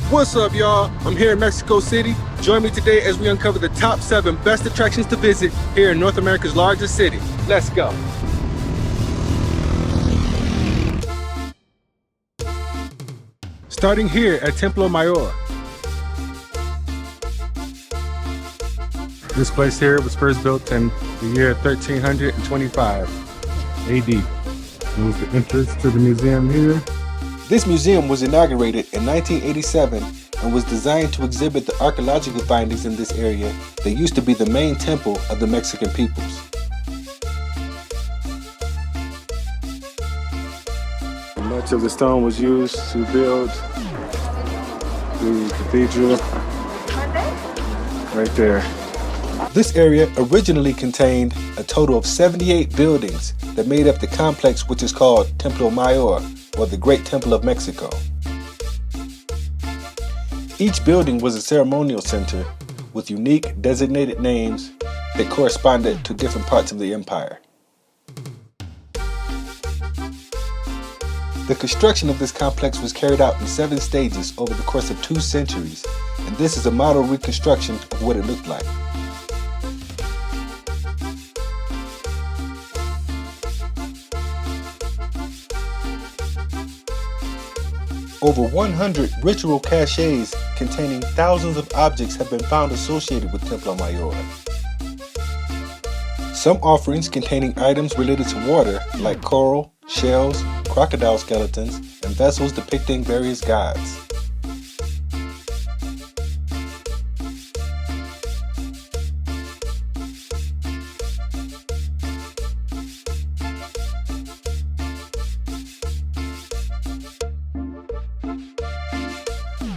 What's up, y'all? I'm here in Mexico City. Join me today as we uncover the top 7 best attractions to visit here in North America's largest city. Let's go. Starting here at Templo Mayor. This place here was first built in the year 1325 AD. Here's the entrance to the museum here. This museum was inaugurated in 1987 and was designed to exhibit the archaeological findings in this area that used to be the main temple of the Mexican peoples. Much of the stone was used to build the cathedral right there. This area originally contained a total of 78 buildings that made up the complex which is called Templo Mayor, or the Great Temple of Mexico. Each building was a ceremonial center with unique designated names that corresponded to different parts of the empire. The construction of this complex was carried out in 7 stages over the course of 2 centuries, and this is a model reconstruction of what it looked like. Over 100 ritual caches containing thousands of objects have been found associated with Templo Mayor. Some offerings containing items related to water, like coral, shells, crocodile skeletons, and vessels depicting various gods.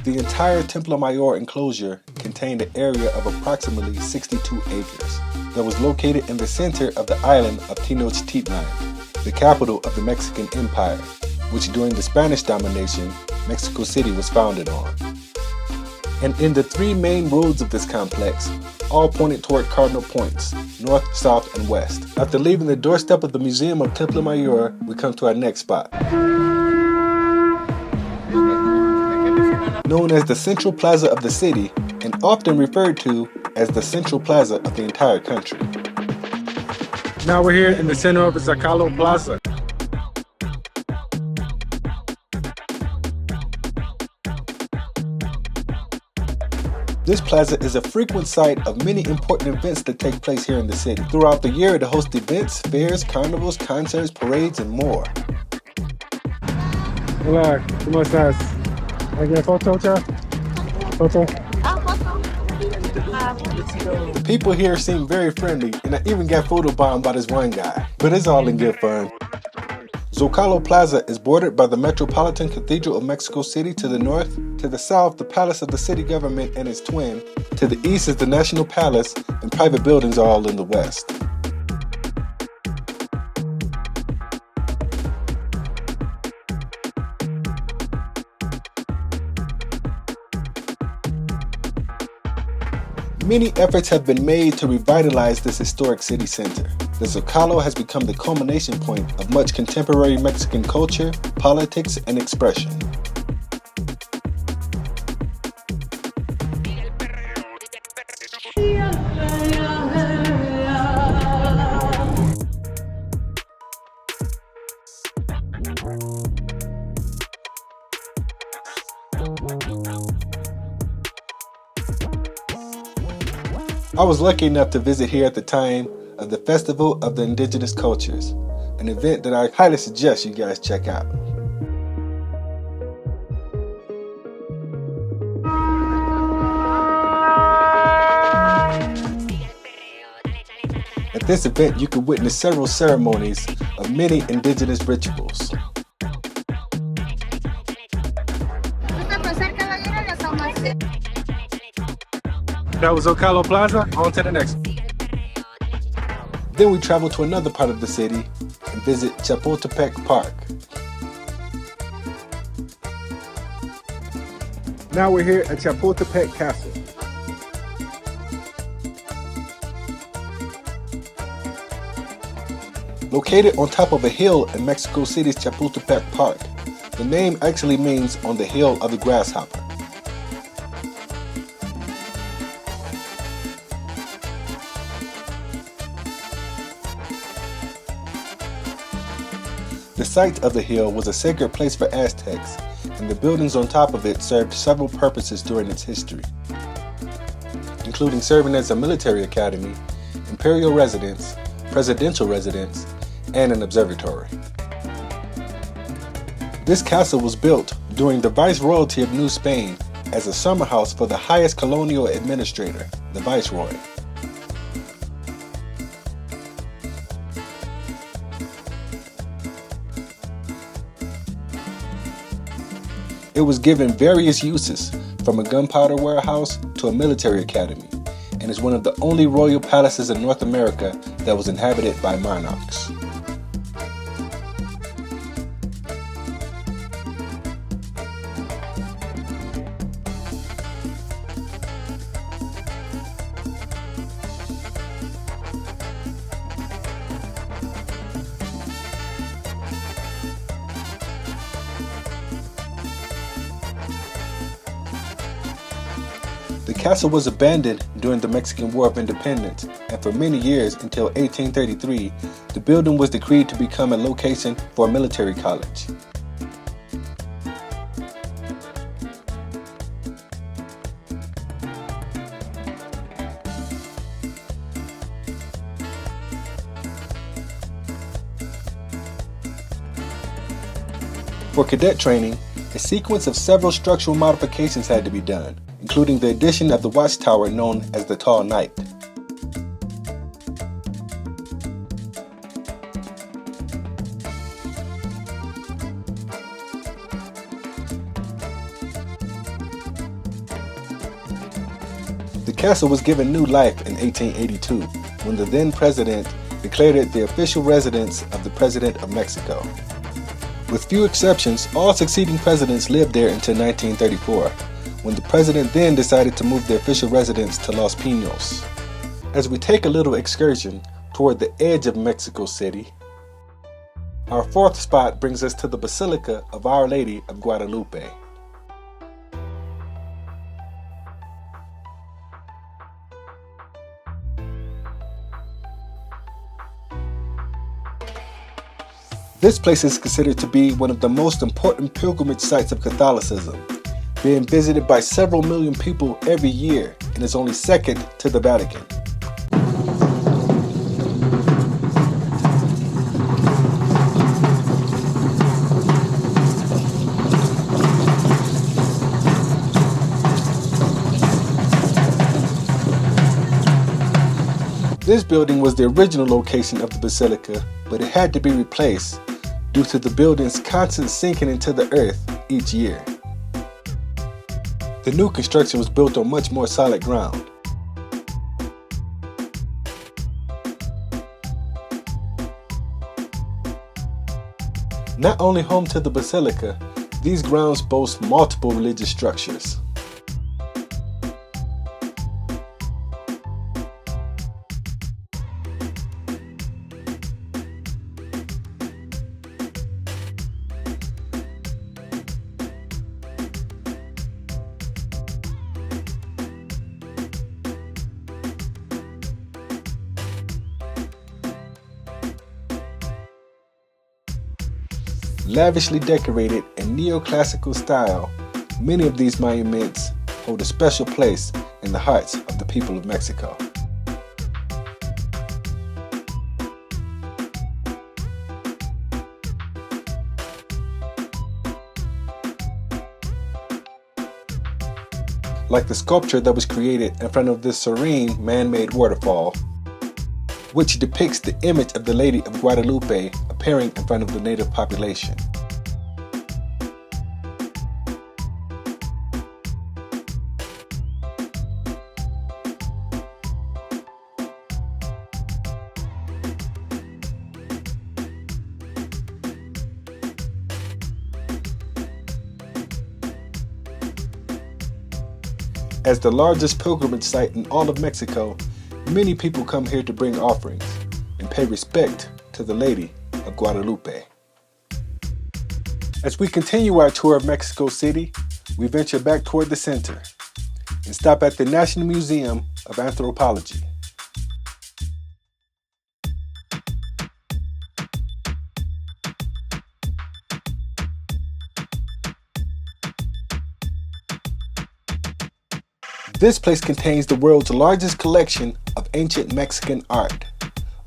The entire Templo Mayor enclosure contained an area of approximately 62 acres that was located in the center of the island of Teotihuacan, the capital of the Mexican Empire, which during the Spanish domination, Mexico City was founded on. And in the 3 main roads of this complex, all pointed toward cardinal points, north, south, and west. After leaving the doorstep of the Museum of Templo Mayor, we come to our next spot. Known as the Central Plaza of the city, and often referred to as the Central Plaza of the entire country. Now we're here in the center of the Chapecoto Plaza. This plaza is a frequent site of many important events that take place here in the city. Throughout the year, it hosts events, fairs, carnivals, concerts, parades, and more. Hola, ¿cómo estás? ¿Alguna foto, Foto? The people here seem very friendly, and I even got photobombed by this one guy. But it's all in good fun. Zocalo Plaza is bordered by the Metropolitan Cathedral of Mexico City to the north. To the south, the Palace of the City Government and its twin. To the east is the National Palace, and private buildings are all in the west. Many efforts have been made to revitalize this historic city center. The Zocalo has become the culmination point of much contemporary Mexican culture, politics, and expression. I was lucky enough to visit here at the time of the Festival of the Indigenous Cultures, an event that I highly suggest you guys check out. At this event, you can witness several ceremonies of many indigenous rituals. That was Zocalo Plaza. On to the next one. Then we travel to another part of the city and visit Chapecoto Park. Now we're here at Chapultepec Castle. Located on top of a hill in Mexico City's Chapultepec Park, the name actually means on the hill of the grasshopper. site of the hill was a sacred place for Aztecs, and the buildings on top of it served several purposes during its history, including serving as a military academy, imperial residence, presidential residence, and an observatory. This castle was built during the Viceroyalty of New Spain as a summer house for the highest colonial administrator, the Viceroy. It was given various uses, from a gunpowder warehouse to a military academy, and is one of the only royal palaces in North America that was inhabited by monarchs. The castle was abandoned during the Mexican War of Independence, and for many years until 1833, the building was decreed to become a location for a military college. For cadet training, a sequence of several structural modifications had to be done, including the addition of the watchtower known as the Tall Knight. The castle was given new life in 1882, when the then president declared it the official residence of the President of Mexico. With few exceptions, all succeeding presidents lived there until 1934, when the president then decided to move the official residence to Los Pinos. As we take a little excursion toward the edge of Mexico City, our fourth spot brings us to the Basilica of Our Lady of Guadalupe. This place is considered to be one of the most important pilgrimage sites of Catholicism, being visited by several million people every year, and is only second to the Vatican. This building was the original location of the basilica, but it had to be replaced due to the building's constant sinking into the earth each year. The new construction was built on much more solid ground. Not only home to the basilica, these grounds boast multiple religious structures. Lavishly decorated in neoclassical style, many of these monuments hold a special place in the hearts of the people of Mexico. Like the sculpture that was created in front of this serene man-made waterfall, which depicts the image of the Lady of Guadalupe appearing in front of the native population. As the largest pilgrimage site in all of Mexico, many people come here to bring offerings and pay respect to the Lady of Guadalupe. As we continue our tour of Mexico City, we venture back toward the center and stop at the National Museum of Anthropology. This place contains the world's largest collection of ancient Mexican art,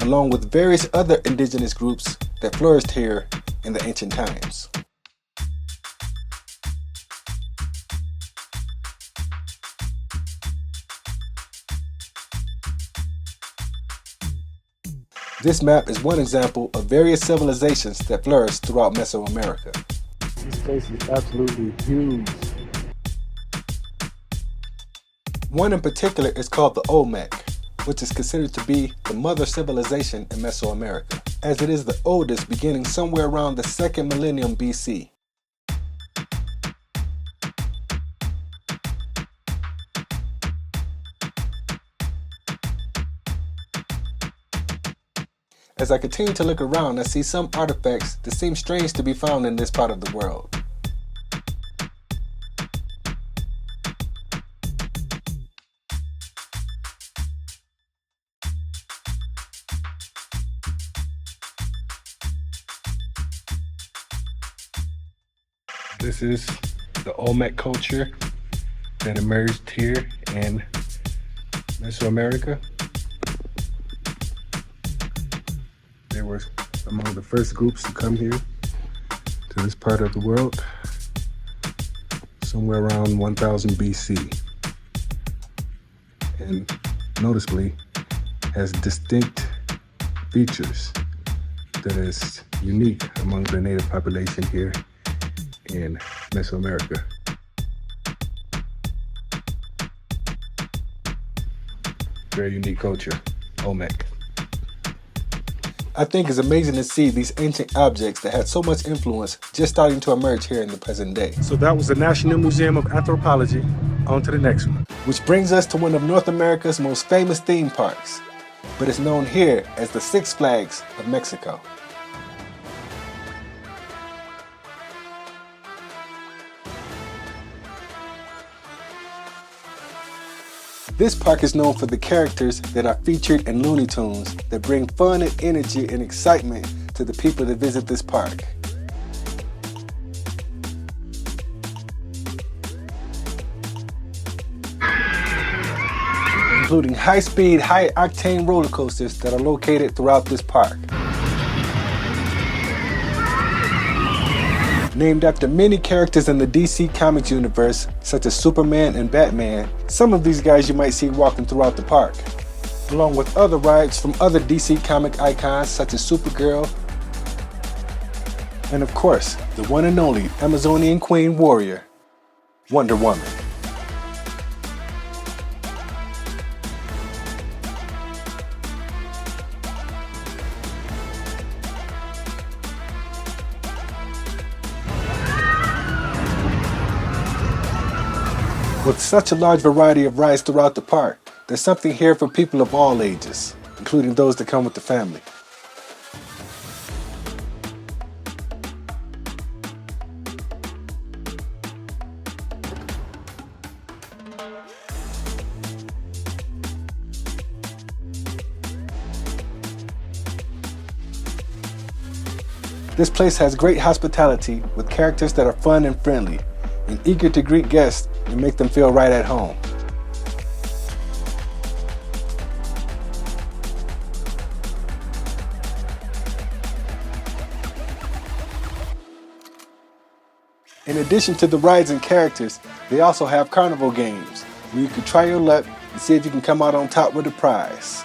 along with various other indigenous groups that flourished here in the ancient times. This map is one example of various civilizations that flourished throughout Mesoamerica. This place is absolutely huge. One in particular is called the Olmec, which is considered to be the mother civilization in Mesoamerica, as it is the oldest, beginning somewhere around the 2nd millennium BC. As I continue to look around, I see some artifacts that seem strange to be found in this part of the world. This is the Olmec culture that emerged here in Mesoamerica. They were among the first groups to come here to this part of the world, somewhere around 1000 BC. And noticeably has distinct features that is unique among the native population here in Mesoamerica. Very unique culture, Olmec. I think it's amazing to see these ancient objects that had so much influence just starting to emerge here in the present day. So that was the National Museum of Anthropology. On to the next one. Which brings us to one of North America's most famous theme parks, but it's known here as the Six Flags of Mexico. This park is known for the characters that are featured in Looney Tunes that bring fun and energy and excitement to the people that visit this park. Including high-speed, high-octane roller coasters that are located throughout this park. Named after many characters in the DC Comics universe, such as Superman and Batman, some of these guys you might see walking throughout the park, along with other rides from other DC comic icons such as Supergirl, and of course, the one and only Amazonian Queen Warrior, Wonder Woman. With such a large variety of rides throughout the park, there's something here for people of all ages, including those that come with the family. This place has great hospitality with characters that are fun and friendly, and eager to greet guests and make them feel right at home. In addition to the rides and characters, they also have carnival games where you can try your luck and see if you can come out on top with a prize.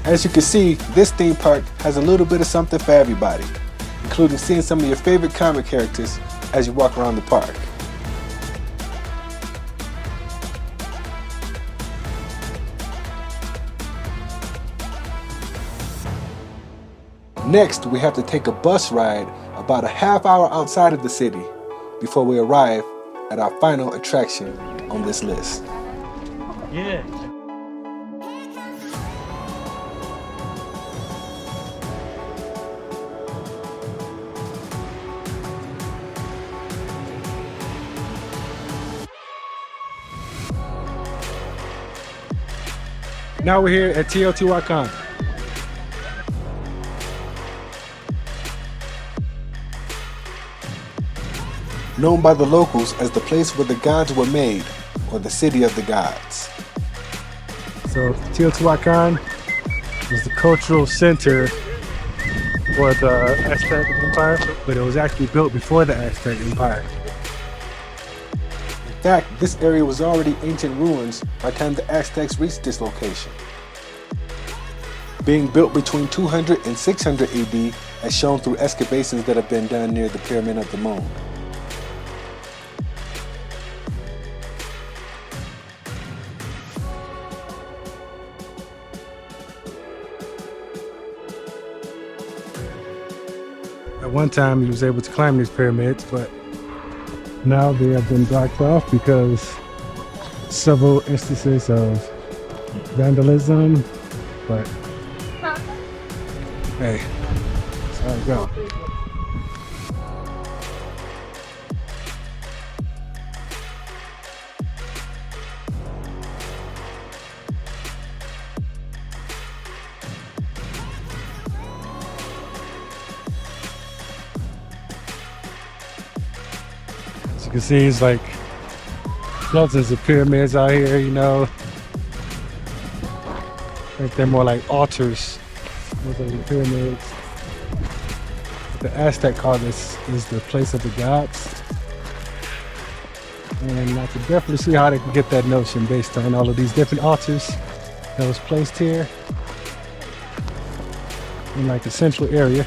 As you can see, this theme park has a little bit of something for everybody, including seeing some of your favorite comic characters as you walk around the park. Next, we have to take a bus ride about a half hour outside of the city before we arrive at our final attraction on this list. Yeah. Now we're here at Teotihuacan. known by the locals as the place where the gods were made, or the city of the gods. So Teotihuacan was the cultural center for the Aztec Empire, but it was actually built before the Aztec Empire. In fact, this area was already ancient ruins by the time the Aztecs reached this location. Being built between 200 and 600 AD, as shown through excavations that have been done near the Pyramid of the Moon. At one time, he was able to climb these pyramids, but now they have been blocked off because several instances of vandalism. But hey, that's how it goes. As you can see, it's like dozens of pyramids out here, you know. I think they're more like altars rather than pyramids. The Aztec called this is the place of the gods. And I can definitely see how they can get that notion based on all of these different altars that was placed here in like the central area.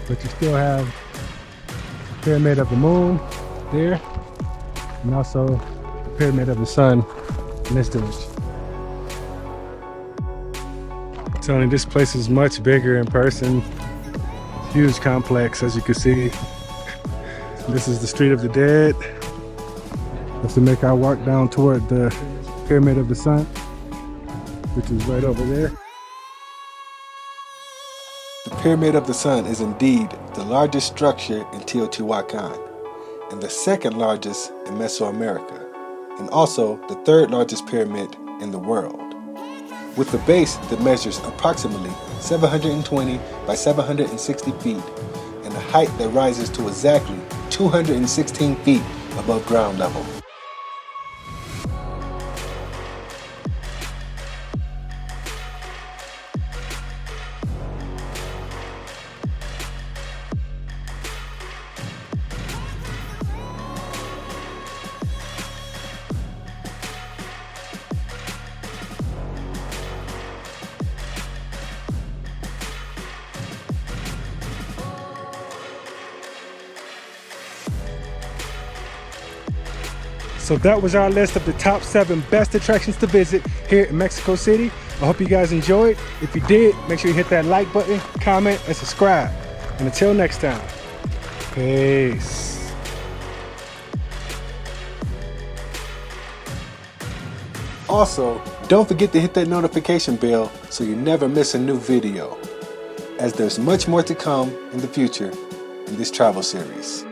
But you still have the Pyramid of the Moon there, and also the Pyramid of the Sun in this direction. Tony, this place is much bigger in person. Huge complex, as you can see. This is the Street of the Dead. Let's make our walk down toward the Pyramid of the Sun, which is right over there. The Pyramid of the Sun is indeed the largest structure in Teotihuacan, and the second largest in Mesoamerica, and also the third largest pyramid in the world, with a base that measures approximately 720 by 760 feet and a height that rises to exactly 216 feet above ground level. So that was our list of the top 7 best attractions to visit here in Mexico City. I hope you guys enjoyed. If you did, make sure you hit that like button, comment, and subscribe. And until next time, peace. Also, don't forget to hit that notification bell so you never miss a new video, as there's much more to come in the future in this travel series.